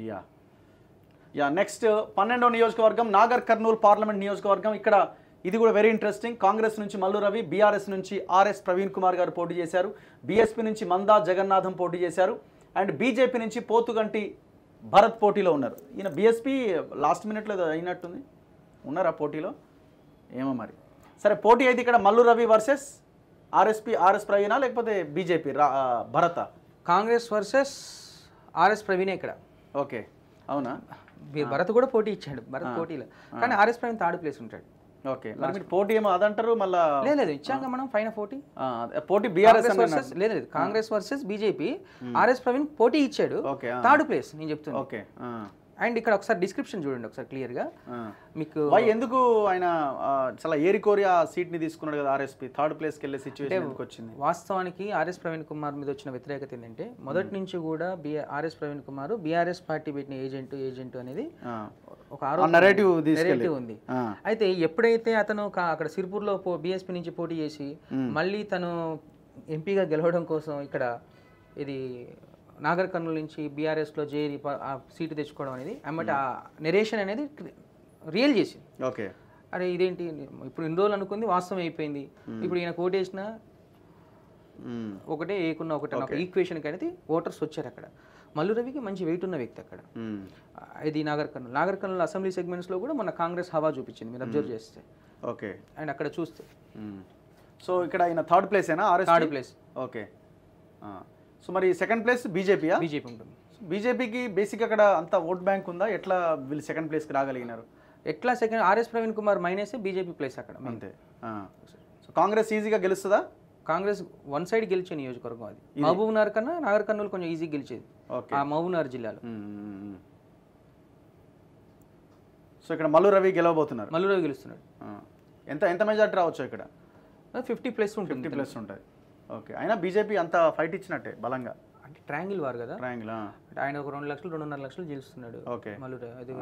Yeah yeah next 12వ నియోజకవర్గం Nagar Kurnool parliament నియోజకవర్గం. ఇక్కడ ఇది కూడా వెరీ ఇంట్రెస్టింగ్. కాంగ్రెస్ నుంచి మల్లు రవి, బీఆర్ఎస్ నుంచి ఆర్ఎస్ ప్రవీణ్ కుమార్ గారు పోటీ చేశారు, బీఎస్పీ నుంచి మందా జగన్నాథం పోటీ చేశారు, అండ్ బీజేపీ నుంచి పోతుగంటి భరత్ పోటీలో ఉన్నారు. ఈయన బీఎస్పీ లాస్ట్ మినిట్లో అయినట్టుంది, ఉన్నారా పోటీలో ఏమో మరి. సరే పోటీ అయితే ఇక్కడ మల్లు రవి వర్సెస్ ఆర్ఎస్ ప్రవీణ లేకపోతే బీజేపీ భరత? కాంగ్రెస్ వర్సెస్ ఆర్ఎస్ ప్రవీణే ఇక్కడ. ఓకే అవునా? భరత్ కూడా పోటీ ఇచ్చాడు, భరత్ పోటీలో, కానీ ఆర్ఎస్ ప్రవీణ్ థర్డ్ ప్లేస్ ఉంటాడు. ఓకే మరి మీరు పోటీ ఏమో అదంటారు మళ్ళీ? లేదు ఇచ్చాక మనం పైన పోటీ బీఆర్ఎస్ లేదు Congress versus BJP, RS Praveen పోటీ ఇచ్చాడు, థర్డ్ ప్లేస్ నేను చెప్తున్నా. ఓకే అండ్ ఇక్కడ ఒకసారి డిస్క్రిప్షన్ చూడండి ఒకసారి క్లియర్గా మీకు. ఎందుకు ఆయన చాలా ఏరికోరి ఆ సీట్ని తీసుకున్నాడు కదా ఆర్ఎస్పీ, థర్డ్ ప్లేస్కి వెళ్ళే సిచ్యువేషన్ వచ్చింది? వాస్తవానికి ఆర్ఎస్ ప్రవీణ్ కుమార్ మీద వచ్చిన వ్యతిరేకత ఏంటంటే మొదటి నుంచి కూడా RS Praveen Kumar BRS party పెట్టిన ఏజెంట్ అనేది ఒక నెరేటివ్ ఉంది. అయితే ఎప్పుడైతే అతను అక్కడ సిర్పూర్లో బీఎస్పీ నుంచి పోటీ చేసి మళ్ళీ తను ఎంపీగా గెలవడం కోసం ఇక్కడ ఇది నాగర్ కర్నూలు నుంచి బీఆర్ఎస్లో చేరి సీటు తెచ్చుకోవడం అనేది అమ్మటి ఆ నెరేషన్ అనేది రియల్ చేసింది. ఓకే అరే ఇదేంటి ఇప్పుడు ఇన్ని రోజులు అనుకుంది వాస్తవం అయిపోయింది, ఇప్పుడు ఈయన కోటేసిన ఒకటే ఏకున్న ఒకటే ఒక ఈక్వేషన్కి అనేది ఓటర్స్ వచ్చారు. అక్కడ మల్లు రవికి మంచి వెయిట్ ఉన్న వ్యక్తి అక్కడ. ఇది నాగర్ కర్నూలు అసెంబ్లీ సెగ్మెంట్స్లో కూడా మన కాంగ్రెస్ హవా చూపించింది మీరు అబ్జర్వ్ చేస్తే. ఓకే అండ్ అక్కడ చూస్తే సో ఇక్కడ ఆయన థర్డ్ ప్లేస్ ఏనా? Third place. ఓకే సో మరి సెకండ్ ప్లేస్ బీజేపీ ఉంటుంది. బీజేపీకి బేసిక్ అక్కడ అంత ఓట్ బ్యాంక్ ఉందా? ఎట్లా వీళ్ళు సెకండ్ ప్లేస్కి రాగలిగినారు? ఎట్లా second RS Praveen Kumar minus BJP place అక్కడ అంతే. సో కాంగ్రెస్ ఈజీగా గెలుస్తుందా? కాంగ్రెస్ వన్ సైడ్ గెలిచే నియోజకవర్గం అది. మహబూబ్ నగర్ కన్నా నాగర్ కర్నూలు కొంచెం ఈజీ గెలిచేది ఆ మహబూబ్ నగర్ జిల్లాలో. సో ఇక్కడ మల్లు రవి గెలవబోతున్నారు. మల్లు రవి గెలుస్తున్నాడు. ఎంత మెజార్టీ రావచ్చు ఇక్కడ? 50+ ఉంటుంది. 50+ ఉంటుంది. ఓకే అయినా బీజేపీ అంత ఫైట్ ఇచ్చినట్టే బలంగా. అంటే ట్రయాంగిల్ వారు కదా, ట్రయాంగిల్. ఆయన ఒక 2 లక్షలు 2.5 లక్షలు గెలుస్తున్నాడు. ఓకే మల్లు అది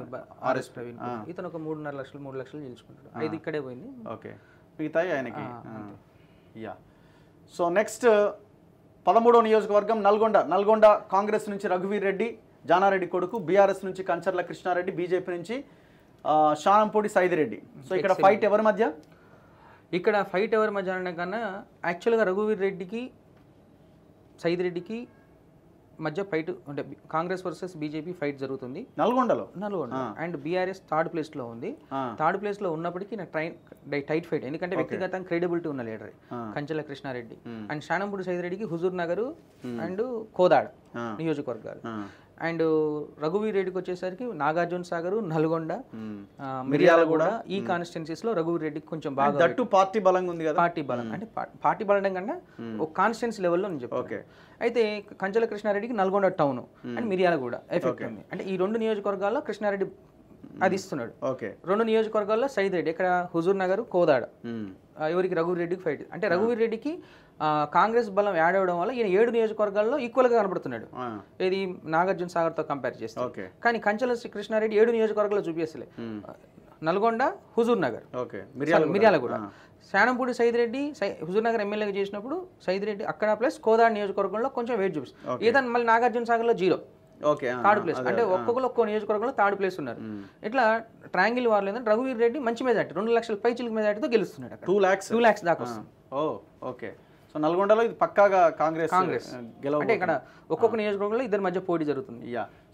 ఆర్ఎస్ ప్రవీణ్, ఇతను ఒక 3.5 లక్షలు 3 లక్షలు గెలుచుకుంటాడు. 5 ఇక్కడే పోయింది. ఓకే మిగతాయి ఆయనకి. యా సో నెక్స్ట్ 13వ నియోజకవర్గం నల్గొండ కాంగ్రెస్ నుంచి రఘువీర్ రెడ్డి జానారెడ్డి కొడుకు, బీఆర్ఎస్ నుంచి కంచర్ల కృష్ణారెడ్డి, బీజేపీ నుంచి శానంపూడి సైదిరెడ్డి. సో ఇక్కడ ఫైట్ ఎవరి మధ్య? ఇక్కడ ఫైట్ ఎవరి మధ్య అనడం కన్నా యాక్చువల్గా రఘువీర్ రెడ్డికి సైదిరెడ్డికి మధ్య ఫైట్ అంటే కాంగ్రెస్ వర్సెస్ బీజేపీ ఫైట్ జరుగుతుంది నల్గొండ. అండ్ బీఆర్ఎస్ థర్డ్ ప్లేస్లో ఉంది. థర్డ్ ప్లేస్లో ఉన్నప్పటికీ నా టైట్ ఫైట్, ఎందుకంటే వ్యక్తిగతంగా క్రెడిబిలిటీ ఉన్న లీడర్ కంచెల కృష్ణారెడ్డి. అండ్ శానంపూడి సైదిరెడ్డికి హుజూర్ నగర్ అండ్ కోదాడ నియోజకవర్గాలు. అండ్ రఘువీర్ రెడ్డికి వచ్చేసరికి నాగార్జున సాగర్, నల్గొండ, మిర్యాలగూడ ఈ కాన్స్టిట్యున్సీస్ లో రఘువీర్ రెడ్డికి కొంచెం బాగా పార్టీ బలంగా ఉంది కదా. పార్టీ బలం అంటే పార్టీ బలం కన్నా ఒక కాన్స్టిట్యున్సీ లెవెల్లో నేను చెప్పాను. అయితే కంచెల కృష్ణారెడ్డికి Nalgonda town and Miryalaguda effect ఉంది. అంటే ఈ 2 నియోజకవర్గాల్లో కృష్ణారెడ్డి అది ఇస్తున్నాడు. 2 నియోజకవర్గాల్లో సైదిరెడ్డి, ఇక్కడ హుజూర్ నగర్, కోదాడ ఎవరికి రఘువీర్ రెడ్డికి ఫైట్. అంటే రఘువీర్ రెడ్డికి కాంగ్రెస్ బలం యాడ్ అవ్వడం వల్ల ఈయన 7 నియోజకవర్గాల్లో ఈక్వల్గా కనబడుతున్నాడు, ఇది నాగార్జున సాగర్తో కంపేర్ చేస్తే. కానీ కంచెల కృష్ణారెడ్డి 7 నియోజకవర్గాల్లో చూపిస్తలే. నల్గొండ, హుజూర్ నగర్, మిర్యాలగూడ. శానంపూడి సైదిరెడ్డి హుజూర్ నగర్ ఎమ్మెల్యేగా చేసినప్పుడు సైదిరెడ్డి అక్కడ ప్లస్ కోదాడ నియోజకవర్గంలో కొంచెం వెయిట్ చూపిస్తుంది. ఈతను మళ్ళీ నాగార్జున సాగర్లో 0 థర్డ్ ప్లేస్. అంటే ఒక్కొక్క నియోజకవర్గంలో థర్డ్ ప్లేస్ ఉన్నారు. ఇట్లా ట్రయాంగిల్ వార్ లేదంటే రఘువీర్ రెడ్డి మంచి మెజార్టీ 2 లక్షల పైచిలకు మెజార్టీతో గెలుస్తున్నాడు. 2 lakhs దాకా వస్తుంది. ఓకే సో నల్గొండలో ఇది పక్కాగా కాంగ్రెస్ అంటే ఇక్కడ ఒక్కొక్క నియోజకవర్గంలో ఇద్దరి మధ్య పోటీ జరుగుతుంది.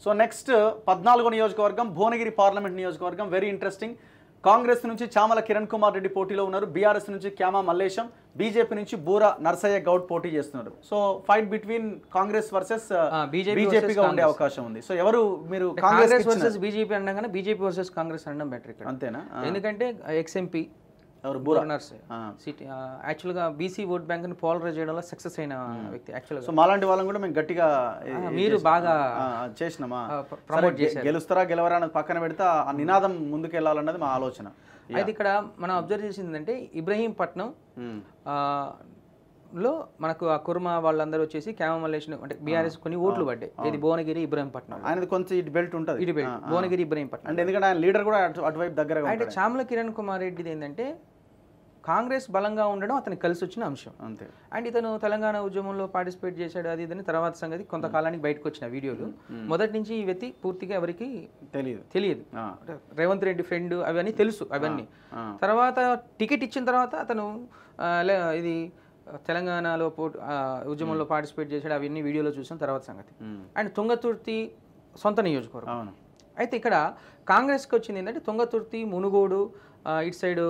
సో నెక్స్ట్ 14వ నియోజకవర్గం భువనగిరి పార్లమెంట్ నియోజకవర్గం. Very interesting. కాంగ్రెస్ నుంచి చామల కిరణ్ కుమార్ రెడ్డి పోటీలో ఉన్నారు, బీఆర్ఎస్ నుంచి క్యామా మల్లేశం, బీజేపీ నుంచి బూరా నర్సయ్య గౌడ్ పోటీ చేస్తున్నారు. So fight between Congress versus బీజేపీగా ఉండే అవకాశం ఉంది. సో ఎవరు మీరు కాంగ్రెస్ వర్సెస్ బీజేపీ అనగానే బీజేపీ వర్సెస్ కాంగ్రెస్ అనడం బెటర్ ఇక్కడ, అంతేనా? ఎందుకంటే ఎక్స్ఎంపీ యాక్చువల్గా బీసీ ఓట్ బ్యాంక్ ని పోలరైజ్ చేయడంలో సక్సెస్ అయిన వ్యక్తి. యాక్చువల్గా సో మాలాంటి వాళ్ళని కూడా మేము గట్టిగా మీరు బాగా చేసినామా, ప్రమోట్ చేసి గెలుస్తారా గెలవరా అనేది పక్కన పెడితే ఆ నినాదం ముందుకు వెళ్ళాలన్నది మా ఆలోచన. అయితే ఇక్కడ మనం అబ్జర్వ్ చేసింది అంటే ఇబ్రహీంపట్నం లో మనకు ఆ కుర్మా వాళ్ళందరూ వచ్చేసి క్యామలేషన్ అంటే బీఆర్ఎస్ కొన్ని ఓట్లు పడ్డాయి. ఇది భువనగిరి ఇబ్రహీంపట్నం అనేది కొంచెం ఇటు బెల్ట్ ఉంటుంది, ఇటు బెల్ట్ భువనగిరి ఇబ్రహీంపట్నం. అంటే ఎందుకంటే ఆయన లీడర్ కూడా అటువైపు దగ్గర. అంటే చామల కిరణ్ కుమార్ రెడ్డిది ఏంటంటే కాంగ్రెస్ బలంగా ఉండడం అతనికి కలిసి వచ్చిన అంశం. అంతే. అండ్ ఇతను తెలంగాణ ఉద్యమంలో పార్టిసిపేట్ చేశాడు, అది ఇదని తర్వాత సంగతి కొంతకాలానికి బయటకు వచ్చిన వీడియోలు. మొదటి నుంచి ఈ వ్యక్తి పూర్తిగా ఎవరికి తెలియదు. రేవంత్ రెడ్డి ఫ్రెండ్ అవన్నీ తెలుసు అవన్నీ. తర్వాత టికెట్ ఇచ్చిన తర్వాత అతను ఇది తెలంగాణలో ఉద్యమంలో పార్టిసిపేట్ చేశాడు, అవన్నీ వీడియోలో చూసిన తర్వాత సంగతి. అండ్ తుంగతుర్తి సొంత నియోజకవర్గం. అయితే ఇక్కడ కాంగ్రెస్కి వచ్చింది ఏంటంటే తుంగతుర్తి, మునుగోడు, ఇటు సైడ్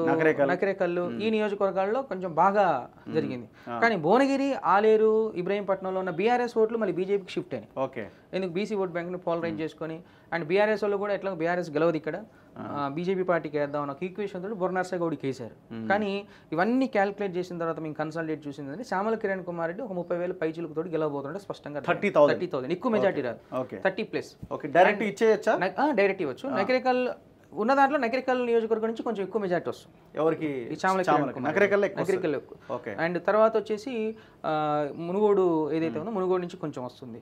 నకిరేకల్లు, ఈ నియోజకవర్గాల్లో కొంచెం బాగా జరిగింది. కానీ భువనగిరి, ఆలేరు, ఇబ్రహీంపట్నంలో ఉన్న బీఆర్ఎస్ ఓట్లు మళ్ళీ బీజేపీకి షిఫ్ట్ అయినాయి. ఎందుకు బీసీ ఓట్ బ్యాంక్ని పోలరైజ్ చేసుకొని. అండ్ బీఆర్ఎస్ వాళ్ళు కూడా ఎట్లా బీఆర్ఎస్ గెలవదు ఇక్కడ, బీజేపీ పార్టీకి వేద్దాం అన్న ఈక్వేషన్ తోటి బొర్నర్సా గౌడ్కి వేశారు. కానీ ఇవన్నీ క్యాల్కులేట్ చేసిన తర్వాత మేము కన్సల్టేట్ చూసింది చామల కిరణ్ కుమార్ రెడ్డి ఒక 30,000 పైచీలకు తోటి గెలవబోతుంటే స్పష్టంగా 30,000 ఎక్కువ మెజార్టీ రాదు, 30+. డైరెక్ట్ ఇచ్చేయచ్చా? డైరెక్ట్ ఇవ్వచ్చు. నకిరేకల్ ఉన్న దాంట్లో నకిరేకల్ నియోజకవర్గం నుంచి కొంచెం ఎక్కువ మెజార్టీ వస్తుంది. ఎవరికి? నకిరేకల్ ఎక్కువ. అండ్ తర్వాత వచ్చేసి మునుగోడు ఏదైతే ఉందో మునుగోడు నుంచి కొంచెం వస్తుంది.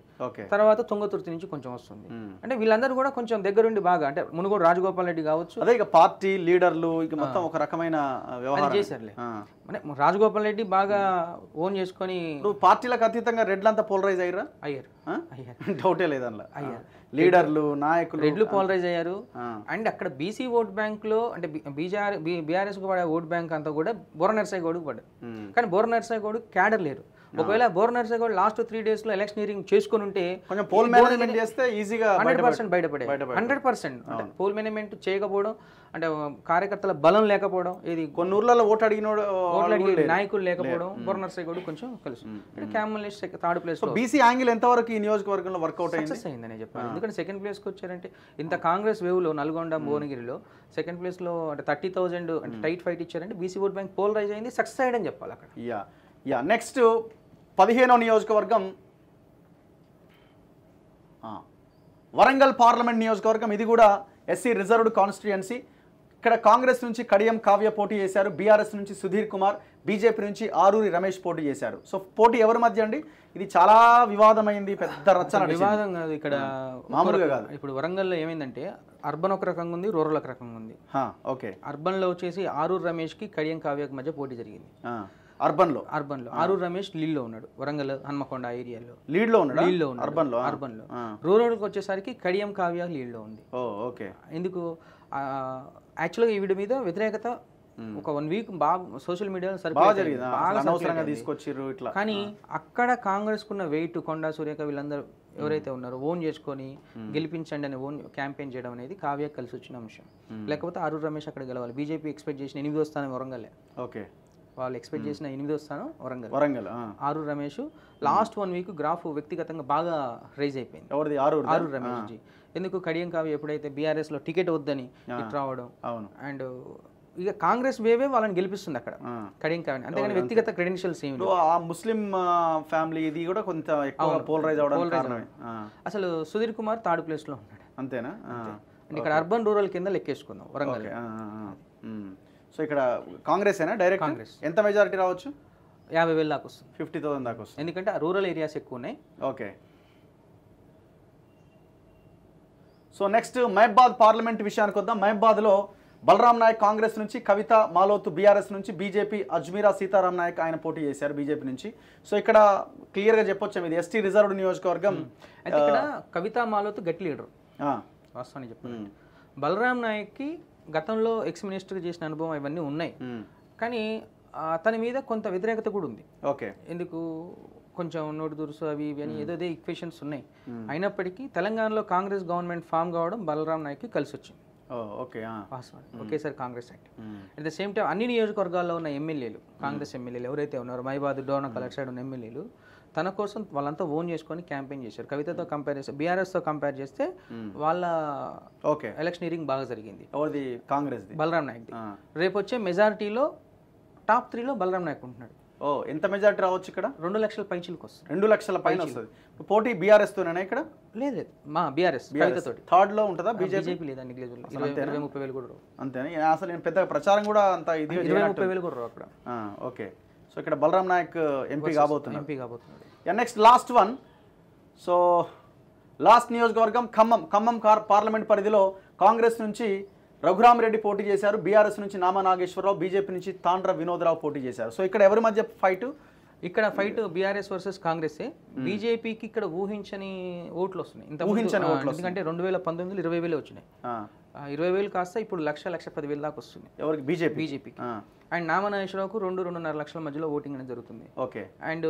తర్వాత తుంగతుర్తి నుంచి కొంచెం వస్తుంది. అంటే వీళ్ళందరూ కూడా కొంచెం దగ్గరుండి బాగా, అంటే మునుగోడు రాజగోపాల్ రెడ్డి కావచ్చు, అదే ఇక పార్టీ లీడర్లు ఇక మొత్తం ఒక రకమైన వ్యవహారం చేశారులే. అంటే రాజగోపాల్ రెడ్డి బాగా ఓన్ చేసుకొని పార్టీలకు అతీతంగా రెడ్లంతా పోలరైజ్ అయ్యారు. డౌటే లేదు అందులో. లీడర్లు, నాయకులు, రెడ్లు పోలరైజ్ అయ్యారు. అండ్ అక్కడ బీసీ ఓట్ బ్యాంక్ లో అంటే బీఆర్ఎస్ కు పడే ఓట్ బ్యాంక్ అంతా కూడా బోర నర్సయ్య గౌడ్కి పడ్డారు. కానీ బోర నర్సయ్య గౌడ్ క్యాడర్ లేరు. ఒకవేళ బోర నర్సయ్య గౌడ్ లాస్ట్ 3 days లో ఎలక్షనీరింగ్ చేసుకుని ఉంటే కొంచెం పోల్ మేనేజ్మెంట్ చేస్తే ఈజీగా 100% బయటపడే. 100% అంటే పోల్ మేనేజ్మెంట్ చేయకపోవడం, అంటే కార్యకర్తల బలం లేకపోవడం, ఇది కొన్ని ఊర్లలో ఓట్లు అడిగిన నాయకులు లేకపోవడం, బోర నర్సయ్య గౌడ్ కొంచెం తెలుసు. క్యామల్ థర్డ్ ప్లేస్ లో. బీసీ యాంగిల్ ఎంతవరకు ఈ నియోజకవర్గంలో వర్కౌట్ అయిందని చెప్పాలి. ఎందుకంటే సెకండ్ ప్లేస్ కి వచ్చారంటే ఇంత కాంగ్రెస్ వేవ్ లో నల్గొండ, భువనగిరిలో సెకండ్ ప్లేస్ లో అంటే 30,000 అంటే టైట్ ఫైట్ ఇచ్చారంటే బీసీ ఓట్ బ్యాంక్ పోలరైజ్ అయింది, సక్సెస్ అయ్యని చెప్పాలి అక్కడ. నెక్స్ట్ 15వ నియోజకవర్గం వరంగల్ పార్లమెంట్ నియోజకవర్గం. ఇది కూడా ఎస్సీ రిజర్వ్డ్ కాన్స్టిట్యుయెన్సీ. ఇక్కడ కాంగ్రెస్ నుంచి కడియం కావ్య పోటీ చేశారు, బీఆర్ఎస్ నుంచి సుధీర్ కుమార్, బీజేపీ నుంచి ఆరూరి రమేష్ పోటీ చేశారు. సో పోటీ ఎవరి మధ్య అండి? ఇది చాలా వివాదమైంది, పెద్ద రచన. వివాదం కాదు ఇక్కడ, మామూలుగా కాదు. ఇప్పుడు వరంగల్లో ఏమైందంటే అర్బన్ ఒక రకంగా ఉంది, రూరల్ ఒక రకంగా ఉంది. అర్బన్ లో వచ్చేసి ఆరూరి రమేష్ కి కడియం కావ్యకి మధ్య పోటీ జరిగింది. అర్బన్ లో ఆరూరి రమేష్ లీడ్ లో ఉన్నాడు, వరంగల్ హన్మకొండ ఏరియాలో లీడ్ లో ఉన్నాడు. అర్బన్ లో రూరల్ కి వచ్చేసరికి కడియం కావ్య లీడ్ లో ఉంది. ఎందుకు యాక్చువల్గా ఈ వీడి మీద వ్యతిరేకత ఒక 1 week బాగా సోషల్ మీడియాలో తీసుకొచ్చారు ఇట్లా. కానీ అక్కడ కాంగ్రెస్ కున్న వెయిట్, కొండా సురేఖ వీళ్ళందరూ ఎవరైతే ఉన్నారో ఓన్ చేసుకొని గెలిపించండి అని ఓన్ క్యాంపెయిన్ చేయడం అనేది కావ్య కలిసి వచ్చిన అంశం. లేకపోతే ఆరూరి రమేష్ అక్కడ గెలవాలి. బీజేపీ ఎక్స్పెక్ట్ చేసిన 8వ స్థానం వరంగల్. వాళ్ళు ఎక్స్పెక్ట్ చేసిన 8వ స్థానం Warangal. Aruri Ramesh last 1 week graph వ్యక్తిగతంగా బాగా రైజ్ అయిపోయింది. ఆరూరి రమేష్ జీ. ఎందుకు? కడియం కావ్య ఎప్పుడైతే బీఆర్ఎస్ లో టికెట్ వద్దని ఇటు రావడం, అండ్ ఇక కాంగ్రెస్ వేవే వాళ్ళని గెలిపిస్తుంది అక్కడ కడియం కావ్య. అంతేగాని వ్యక్తిగత క్రెడెన్షియల్స్ ఏమి. ముస్లిం ఫ్యామిలీ ఇది కూడా కొంత ఎక్కువ పోలరైజ్ అవడం. అసలు సుధీర్ కుమార్ 3rd place లో ఉన్నాడు. అంతేనా? ఇక్కడ అర్బన్ రూరల్ కింద లెక్కేసుకుందాం వరంగల్. సో ఇక్కడ కాంగ్రెస్ అయినా డైరెక్ట్ కాంగ్రెస్ ఎంత మెజారిటీ రావచ్చు? 50,000 దాకా వస్తుంది, 50,000 దాకా వస్తుంది. ఎందుకంటే రూరల్ ఏరియాస్ ఎక్కువ ఉన్నాయి. సో నెక్స్ట్ మహబాద్ పార్లమెంట్ విషయానికి వద్దాం. మహబాద్లో బలరాం నాయక్ కాంగ్రెస్ నుంచి, కవిత మాలోతు బీఆర్ఎస్ నుంచి, బీజేపీ అజ్మీరా సీతారాం నాయక్ ఆయన పోటీ చేశారు బీజేపీ నుంచి. సో ఇక్కడ క్లియర్గా చెప్పొచ్చు ఇది ఎస్టీ రిజర్వ్డ్ నియోజకవర్గం. అయితే ఇక్కడ కవిత మాలోతు గట్టి లీడర్ వాస్తవానికి చెప్పారు. బలరాం నాయక్కి గతంలో ఎక్స్ మినిస్టర్ చేసిన అనుభవం ఇవన్నీ ఉన్నాయి. కానీ అతని మీద కొంత వ్యతిరేకత కూడా ఉంది. ఎందుకు? కొంచెం నోటు దురుసు అవి ఇవి అని ఏదో ఈక్వేషన్స్ ఉన్నాయి. అయినప్పటికీ తెలంగాణలో కాంగ్రెస్ గవర్నమెంట్ ఫామ్ కావడం బలరాం నాయక్కి కలిసి వచ్చింది. ఒకేసారి Congress act. At the same time అన్ని నియోజకవర్గాల్లో ఉన్న ఎమ్మెల్యేలు, కాంగ్రెస్ ఎమ్మెల్యేలు ఎవరైతే ఉన్నారో మహబాద్, డోర్నకల్ అటు సైడ్ ఉన్న ఎమ్మెల్యేలు తన కోసం వాళ్ళంతా ఓన్ చేసుకొని క్యాంపెయిన్ చేశారు. కవితతో కంపేర్ చేస్తే, బీఆర్ఎస్తో కంపేర్ చేస్తే వాళ్ళ ఎలక్షనీరింగ్ బాగా జరిగింది. కాంగ్రెస్ బలరాం నాయక్. రేపు వచ్చే మెజారిటీలో టాప్ 3లో బలరాం నాయక్ ఉంటున్నాడు. ఎంత మెజారిటీ రావచ్చు ఇక్కడ? 2 లక్షల పైచీలకు వస్తుంది. 2 లక్షల పైన వస్తుంది. పోటీ బీఆర్ఎస్ తోనేనా ఇక్కడ? లేదు, మా బీఆర్ఎస్ కవితతోటి. 3rd లో ఉంటుందా? బీజేపీ లేదా? 20-30 వేలు కూడా రావు. అంతేనా? అసలు నేను పెద్ద ప్రచారం కూడా అంత ఇది 20-30 వేలు కూడా రావు అక్కడ. సో ఇక్కడ బలరాం నాయక్ ఎంపీ కాబోతున్నాడు. Next last one. So last నియోజకవర్గం ఖమ్మం. ఖమ్మం పార్లమెంట్ పరిధిలో కాంగ్రెస్ నుంచి రఘురామరెడ్డి పోటీ చేశారు, బీఆర్ఎస్ నుంచి నామా నాగేశ్వరరావు, బీజేపీ నుంచి తాండ్ర వినోదరావు పోటీ చేశారు. సో ఇక్కడ ఎవరి మధ్య ఫైట్? ఇక్కడ ఫైట్ బీఆర్ఎస్ వర్సెస్ కాంగ్రెస్. బీజేపీకి ఇక్కడ ఊహించని ఓట్లు వస్తున్నాయి. ఊహించని ఓట్లు ఎందుకంటే 2019 20,000 వచ్చినాయి. 20,000 కాస్త ఇప్పుడు 1,10,000 దాకా వస్తుంది. ఎవరికి? బీజేపీకి. అండ్ నామనాగేశ్వరరావుకు 2-2.5 లక్షల మధ్యలో ఓటింగ్ అనేది జరుగుతుంది. ఓకే. అండ్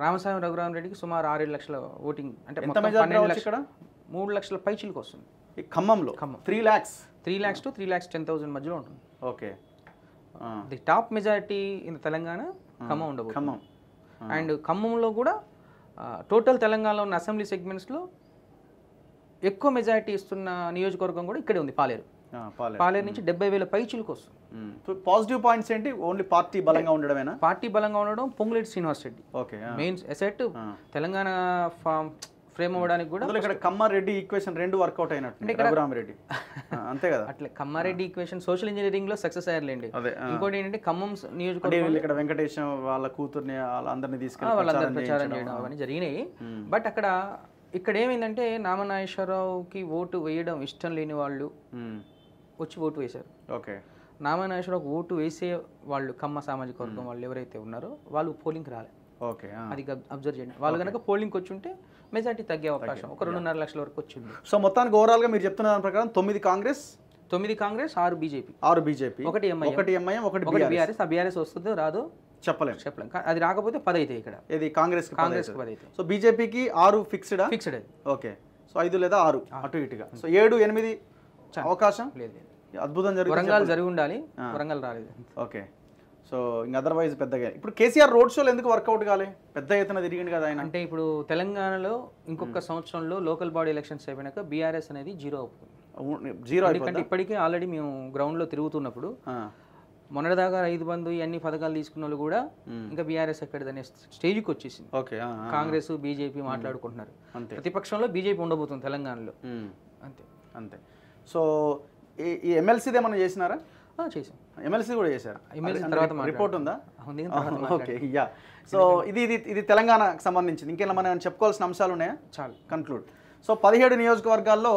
రామస్వామి రఘురామరెడ్డికి సుమారు 6-7 లక్షల ఓటింగ్, అంటే 3 లక్షల పైచిలకు వస్తుంది. ఖమ్మంలో 3 lakhs to 3,10,000 మధ్యలో ఉంటుంది. Okay. The top majority in Telangana Khammam ఉండబోతుంది. ఖమ్మం. అండ్ ఖమ్మంలో కూడా టోటల్ తెలంగాణలో ఉన్న అసెంబ్లీ సెగ్మెంట్స్లో ఎక్కువ మెజారిటీ ఇస్తున్న నియోజకవర్గం కూడా ఇక్కడే ఉంది, పాలేరు. పాలేరు నుంచి 70,000 పైచిలకు వస్తుంది. పాజిటివ్ పాయింట్స్ ఏంటి? ఓన్లీ పార్టీ బలంగా ఉండడమేనా? పార్టీ బలంగా ఉండడం, Ponguleti Srinivas Reddy okay main asset Telangana frame అవ్వడానికి కూడా. ఇక్కడ కమ్మారెడ్డి ఈక్వేషన్ 2 వర్కౌట్ అయినట్టు రఘురామరెడ్డి, అంతే కదా? అట్లే కమ్మారెడ్డి ఈక్వేషన్ సోషల్ ఇంజనీరింగ్ లో సక్సెస్ అయ్యారులేండి. ఇంకోటి ఏంటంటే ఖమ్మం నియోజకవర్గం ఇక్కడ వెంకటేశం వాళ్ళ కూతుర్ని వాళ్ళందరినీ తీసుకెళ్ళి వాళ్ళందరూ ప్రచారం చేయడం అవన్నీ జరిగినాయి. బట్ ఇక్కడ ఏమైందంటే నామనాగేశ్వరరావుకి ఓటు వేయడం ఇష్టం లేని వాళ్ళు వచ్చి ఓటు వేశారు. ఓకే. నామనాగేశ్వరరావుకి ఓటు వేసే వాళ్ళు కమ్మ సామాజిక వర్గం వాళ్ళు ఎవరైతే ఉన్నారో వాళ్ళు పోలింగ్కి రాలేదు. ఓకే. అది అబ్జర్వ్ చేయండి. వాళ్ళు కనుక పోలింగ్కి వచ్చి ఉంటే మెజార్టీ తగ్గే అవకాశం, ఒక 2.5 లక్షల వరకు వచ్చింది. సో మొత్తానికి ఓవరాల్ గా మీరు చెప్తున్న దాని ప్రకారం 9 కాంగ్రెస్, 6 బీజేపీ, 1 ఎంఐఎం, 1 బీఆర్ఎస్. ఆ బీఆర్ఎస్ వస్తుందో రాదో చెప్పలేం. అది రాకపోతే 10 అయితే ఇక్కడ ఇది కాంగ్రెస్ 10 అయితే. సో బీజేపీకి 6 ఫిక్స్డ్. ఓకే. సో 5 లేదా 6 అటు ఇటుగా. సో 7, 8 అవకాశం లేదు. అద్భుతం జరిగింది. వరంగల్ జరిగి ఉండాలి, వరంగల్ రాలేదు. ఓకే. సో ఇంకా అదర్వైజ్ పెద్దగా ఇప్పుడు కేసీఆర్ రోడ్ షోలు ఎందుకు వర్కౌట్ కాలే? పెద్ద ఎత్తున తిరిగింది కదా ఆయన. అంటే ఇప్పుడు తెలంగాణలో ఇంకొక సంవత్సరంలో లోకల్ బాడీ ఎలక్షన్స్ అయిపోయినాక బీఆర్ఎస్ అనేది జీరో అవుతుంది. ఎందుకంటే ఇప్పటికే ఆల్రెడీ మేము గ్రౌండ్లో తిరుగుతున్నప్పుడు మొన్నటిదాకా 5 బంధు ఇవన్నీ పథకాలు తీసుకున్న వాళ్ళు కూడా ఇంకా బీఆర్ఎస్ ఎక్కడదనే స్టేజ్కి వచ్చేసింది. ఓకే. కాంగ్రెస్ బీజేపీ మాట్లాడుకుంటున్నారు. ప్రతిపక్షంలో బీజేపీ ఉండబోతుంది తెలంగాణలో. అంతే అంతే. సో ఈ ఎమ్మెల్సీది ఏమన్నా చేసినారా? చేసాం. ఎమ్మెల్సీ కూడా చేశారు. తర్వాత రిపోర్ట్ ఉందా? ఓకే. యా. సో ఇది తెలంగాణకు సంబంధించింది. ఇంకేమైనా మనం చెప్పుకోవాల్సిన అంశాలు ఉన్నాయా? చాలు, కన్క్లూడ్. సో 17 నియోజకవర్గాల్లో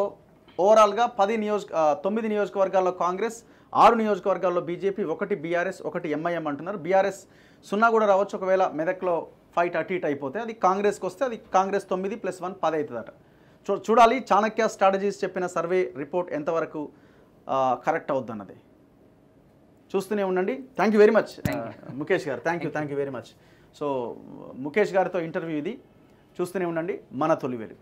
ఓవరాల్గా 9 నియోజకవర్గాల్లో కాంగ్రెస్, 6 నియోజకవర్గాల్లో బీజేపీ, 1 బీఆర్ఎస్, 1 ఎంఐఎం అంటున్నారు. బీఆర్ఎస్ 0 కూడా రావచ్చు. ఒకవేళ మెదక్లో ఫైట్ అటు ఇటు అయిపోతే అది కాంగ్రెస్కి వస్తే అది కాంగ్రెస్ 9 + 1 10 అవుతుందట. చూడాలి చాణక్య స్ట్రాటజీస్ చెప్పిన సర్వే రిపోర్ట్ ఎంతవరకు కరెక్ట్ అవుద్దన్నది. చూస్తూనే ఉండండి. Thank you very much Mukesh గారు. Thank you very much. So Mukesh గారితో ఇంటర్వ్యూ ఇది. చూస్తూనే ఉండండి మన తొలి వెలుగు.